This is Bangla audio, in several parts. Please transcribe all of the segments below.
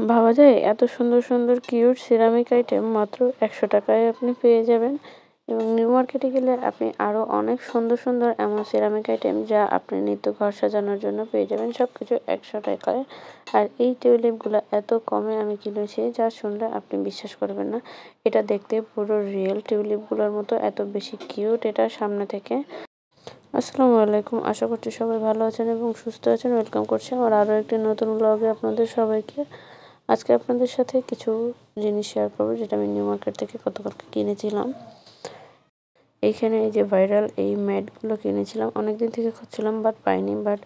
ভাবা যায় এত সুন্দর সুন্দর কিউট সিরামিক আইটেম মাত্র ১০০ টাকায় আপনি পেয়ে যাবেন। এবং নিউ মার্কেটে গেলে আপনি আরও অনেক সুন্দর সুন্দর এমন সিরামিক আইটেম যা আপনি নিত্য ঘর সাজানোর জন্য পেয়ে যাবেন, সব কিছু ১০০ টাকায়। আর এই টিউলিপগুলো এত কমে আমি কিনেছি যা শুনলে আপনি বিশ্বাস করবেন না। এটা দেখতে পুরো রিয়েল টিউলিপগুলোর মতো, এত বেশি কিউট এটা সামনে থেকে। আসসালামু আলাইকুম, আশা করছি সবাই ভালো আছেন এবং সুস্থ আছেন। ওয়েলকাম করছি আমার আরও একটি নতুন ব্লগে আপনাদের সবাইকে। আজকে আপনাদের সাথে কিছু জিনিস শেয়ার করবো যেটা আমি নিউ মার্কেট থেকে গতকালকে কিনেছিলাম। এইখানে এই যে ভাইরাল এই ম্যাটগুলো কিনেছিলাম, অনেকদিন থেকে খুঁজছিলাম বাট পাইনি, বাট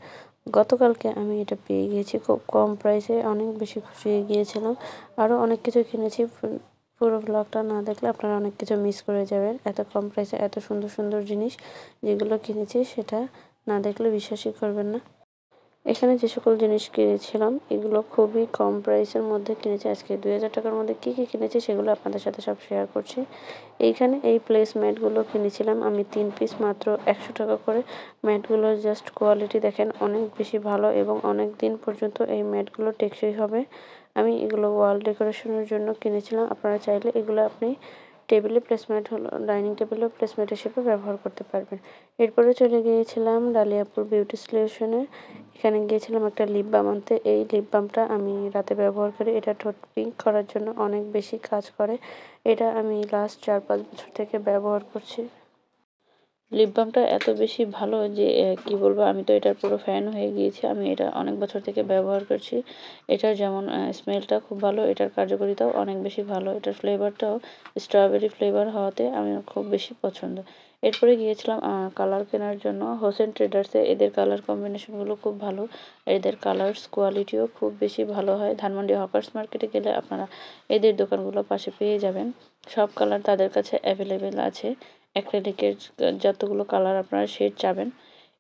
গতকালকে আমি এটা পেয়ে গিয়েছি খুব কম প্রাইসে, অনেক বেশি খুশি হয়ে গিয়েছিলাম। আরও অনেক কিছু কিনেছি, পুরো ব্লগটা না দেখলে আপনারা অনেক কিছু মিস করে যাবেন। এত কম প্রাইসে এত সুন্দর সুন্দর জিনিস যেগুলো কিনেছি সেটা না দেখলে বিশ্বাসই করবেন না। এখানে যে সকল জিনিস কিনেছিলাম এগুলো খুবই কম প্রাইসের মধ্যে কিনেছি। আজকে ২০০০ টাকার মধ্যে কী কী কিনেছি সেগুলো আপনাদের সাথে সব শেয়ার করছি। এইখানে এই প্লেস ম্যাটগুলো কিনেছিলাম আমি ৩ পিস মাত্র ১০০ টাকা করে। ম্যাটগুলোর জাস্ট কোয়ালিটি দেখেন, অনেক বেশি ভালো এবং অনেক দিন পর্যন্ত এই ম্যাটগুলো টেকসই হবে। আমি এগুলো ওয়াল ডেকোরেশনের জন্য কিনেছিলাম। আপনারা চাইলে এগুলো আপনি টেবিলে প্লেসমেন্ট হলো ডাইনিং টেবিলেও প্লেসমেন্ট হিসেবে ব্যবহার করতে পারবেন। এরপরে চলে গিয়েছিলাম ডালিয়াপুর বিউটি সলিউশনে। এখানে গিয়েছিলাম একটা লিপ বাম আনতে। এই লিপ বামটা আমি রাতে ব্যবহার করি, এটা ঠোঁট পিঙ্ক করার জন্য অনেক বেশি কাজ করে। এটা আমি লাস্ট ৪-৫ বছর থেকে ব্যবহার করছি। লিপ বামটা এত বেশি ভালো যে কি বলবো, আমি তো এটার পুরো ফ্যান হয়ে গিয়েছি। আমি এটা অনেক বছর থেকে ব্যবহার করছি। এটার যেমন স্মেলটা খুব ভালো, এটার কার্যকারিতাও অনেক বেশি ভালো, এটার ফ্লেভারটাও স্ট্রবেরি ফ্লেভার হওয়াতে আমি খুব বেশি পছন্দ। এরপরে গিয়েছিলাম কালার কেনার জন্য হোসেন ট্রেডার্সে। এদের কালার কম্বিনেশনগুলো খুব ভালো, এদের কালার্স কোয়ালিটিও খুব বেশি ভালো হয়। ধানমন্ডি হকার্স মার্কেটে গেলে আপনারা এদের দোকানগুলো পাশে পেয়ে যাবেন। সব কালার তাদের কাছে অ্যাভেলেবেল আছে, অ্যাক্রিলিকের যতগুলো কালার আপনারা শেড চাবেন।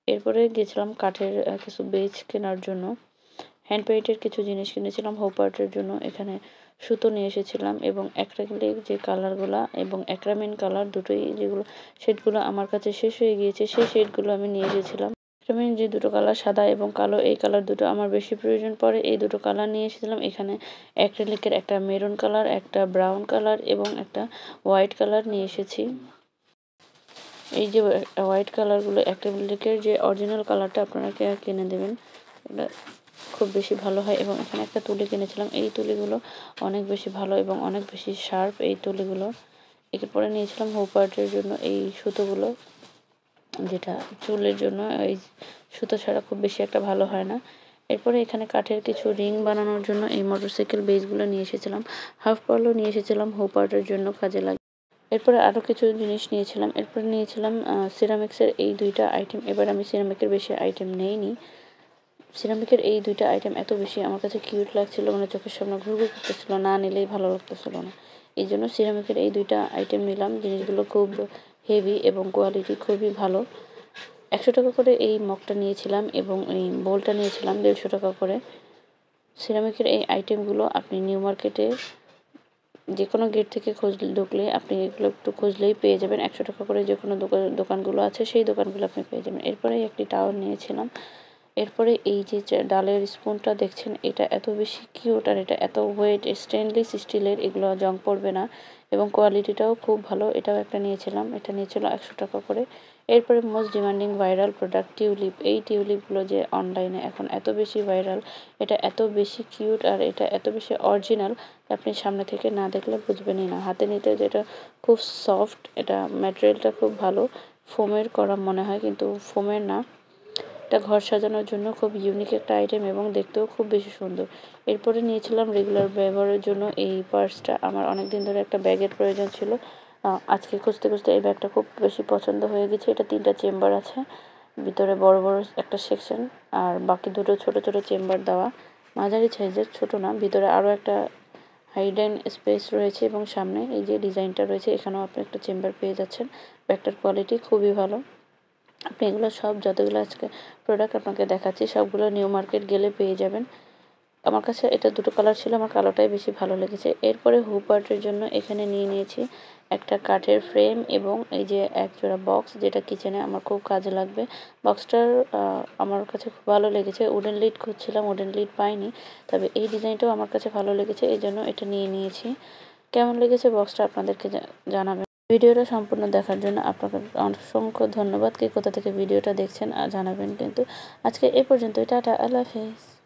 এরপরে গেছিলাম কাঠের কিছু বেজ কেনার জন্য। হ্যান্ড পেইন্টের কিছু জিনিস কিনেছিলাম হোপ আর্টের জন্য। এখানে সুতো নিয়ে এসেছিলাম এবং অ্যাক্রিলিক যে কালারগুলো এবং অ্যাক্রামিন কালার দুটোই, যেগুলো শেডগুলো আমার কাছে শেষ হয়ে গিয়েছে সেই শেডগুলো আমি নিয়ে এসেছিলাম। অ্যাক্রামিন যে দুটো কালার সাদা এবং কালো, এই কালার দুটো আমার বেশি প্রয়োজন পড়ে, এই দুটো কালার নিয়ে এসেছিলাম। এখানে অ্যাক্রিলিকের একটা মেরুন কালার, একটা ব্রাউন কালার এবং একটা হোয়াইট কালার নিয়ে এসেছি। এই যে হোয়াইট কালারগুলো অ্যাক্রিলিকের যে অরিজিনাল কালারটা আপনারা কিনে দেবেন, এটা খুব বেশি ভালো হয়। এবং এখানে একটা তুলি কিনেছিলাম, এই তুলিগুলো অনেক বেশি ভালো এবং অনেক বেশি শার্প এই তুলিগুলো। এরপরে নিয়েছিলাম হোপ আর্টের জন্য এই সুতোগুলো, যেটা চুলের জন্য এই সুতো ছাড়া খুব বেশি একটা ভালো হয় না। এরপরে এখানে কাঠের কিছু রিং বানানোর জন্য এই মোটরসাইকেল বেসগুলো নিয়ে এসেছিলাম। হাফ পার্লও নিয়ে এসেছিলাম হোপ আর্টের জন্য কাজে লাগে। এরপরে আরও কিছু জিনিস নিয়েছিলাম। এরপরে নিয়েছিলাম সিরামিক্সের এই দুইটা আইটেম। এবার আমি সিরামিকের বেশি আইটেম নেইনি। সিরামিকের এই দুইটা আইটেম এত বেশি আমার কাছে কিউট লাগছিল, মানে চোখের সামনে ঘুরঘুর করতেছিল, না নিলেই ভালো লাগতেছিল না। এই জন্য সিরামিকের এই দুইটা আইটেম নিলাম। জিনিসগুলো খুব হেভি এবং কোয়ালিটি খুবই ভালো। ১০০ টাকা করে এই মগটা নিয়েছিলাম এবং এই বোলটা নিয়েছিলাম ১৫০ টাকা করে। সিরামিকের এই আইটেমগুলো আপনি নিউ মার্কেটে যে কোনো গেট থেকে ঢুকলে আপনি এগুলো একটু খুঁজলেই পেয়ে যাবেন। ১০০ টাকা করে যে কোনো দোকানগুলো আছে সেই দোকানগুলো আপনি পেয়ে যাবেন। এরপরে একটি টাওয়াল নিয়েছিলাম। এরপরে এই যে ডালের স্পুনটা দেখছেন, এটা এত বেশি কিউট আর এটা এত ওয়েট, স্টেনলেস স্টিলের, এগুলো জং পড়বে না এবং কোয়ালিটিটাও খুব ভালো। এটাও একটা নিয়েছিলাম, এটা নিয়েছিল ১০০ টাকা করে। এরপরে most demanding viral product tulip. এই টিউলিপগুলো যে অনলাইনে এখন এত বেশি ভাইরাল, এটা এত বেশি কিউট আর এটা এত বেশি অরিজিনাল, আপনি সামনে থেকে না দেখলে বুঝবেনই না। হাতে নিতে যেটা খুব সফট, এটা ম্যাটেরিয়ালটা খুব ভালো, ফোমের করা মনে হয় কিন্তু ফোমের না। এটা ঘর সাজানোর জন্য খুব ইউনিক একটা আইটেম এবং দেখতেও খুব বেশি সুন্দর। এরপরে নিয়েছিলাম রেগুলার ব্যবহারের জন্য এই পার্সটা। আমার অনেক দিন ধরে একটা ব্যাগের প্রয়োজন ছিল, আজকে খুঁজতে খুঁজতে এই ব্যাগটা খুব বেশি পছন্দ হয়ে গেছে। এটা 3টা চেম্বার আছে, ভিতরে বড় বড় একটা সেকশন আর বাকি দুটো ছোট ছোট চেম্বার দেওয়া, মাঝারি সাইজের, ছোট না। ভিতরে আরও একটা হাইডেন স্পেস রয়েছে এবং সামনে এই যে ডিজাইনটা রয়েছে এখানেও আপনি একটা চেম্বার পেয়ে যাচ্ছেন। ব্যাগটার কোয়ালিটি খুবই ভালো। আপনি এগুলো সব যতগুলো আজকে প্রোডাক্ট আপনাকে দেখাচ্ছি সবগুলো নিউ মার্কেট গেলে পেয়ে যাবেন। আমার কাছে এটা দুটো কালার ছিল, আমার কালোটাই বেশি ভালো লেগেছে। এরপরে হুপ আর্টের জন্য এখানে নিয়ে নিয়েছি একটা কাঠের ফ্রেম এবং এই যে এক জোড়া বক্স, যেটা কিচেনে আমার খুব কাজে লাগবে। বক্সটার আমার কাছে খুব ভালো লেগেছে। উডেন লিড খুঁজছিলাম, উডেন লিড পাইনি, তবে এই ডিজাইনটাও আমার কাছে ভালো লেগেছে, এই জন্য এটা নিয়ে নিয়েছি। কেমন লেগেছে বক্সটা আপনাদেরকে জানাবেন। ভিডিওটা সম্পূর্ণ দেখার জন্য আপনাকে অসংখ্য ধন্যবাদ। কে কোথা থেকে ভিডিওটা দেখছেন জানাবেন কিন্তু। আজকে এ পর্যন্তই। টাটা, আল্লাহ হাফেজ।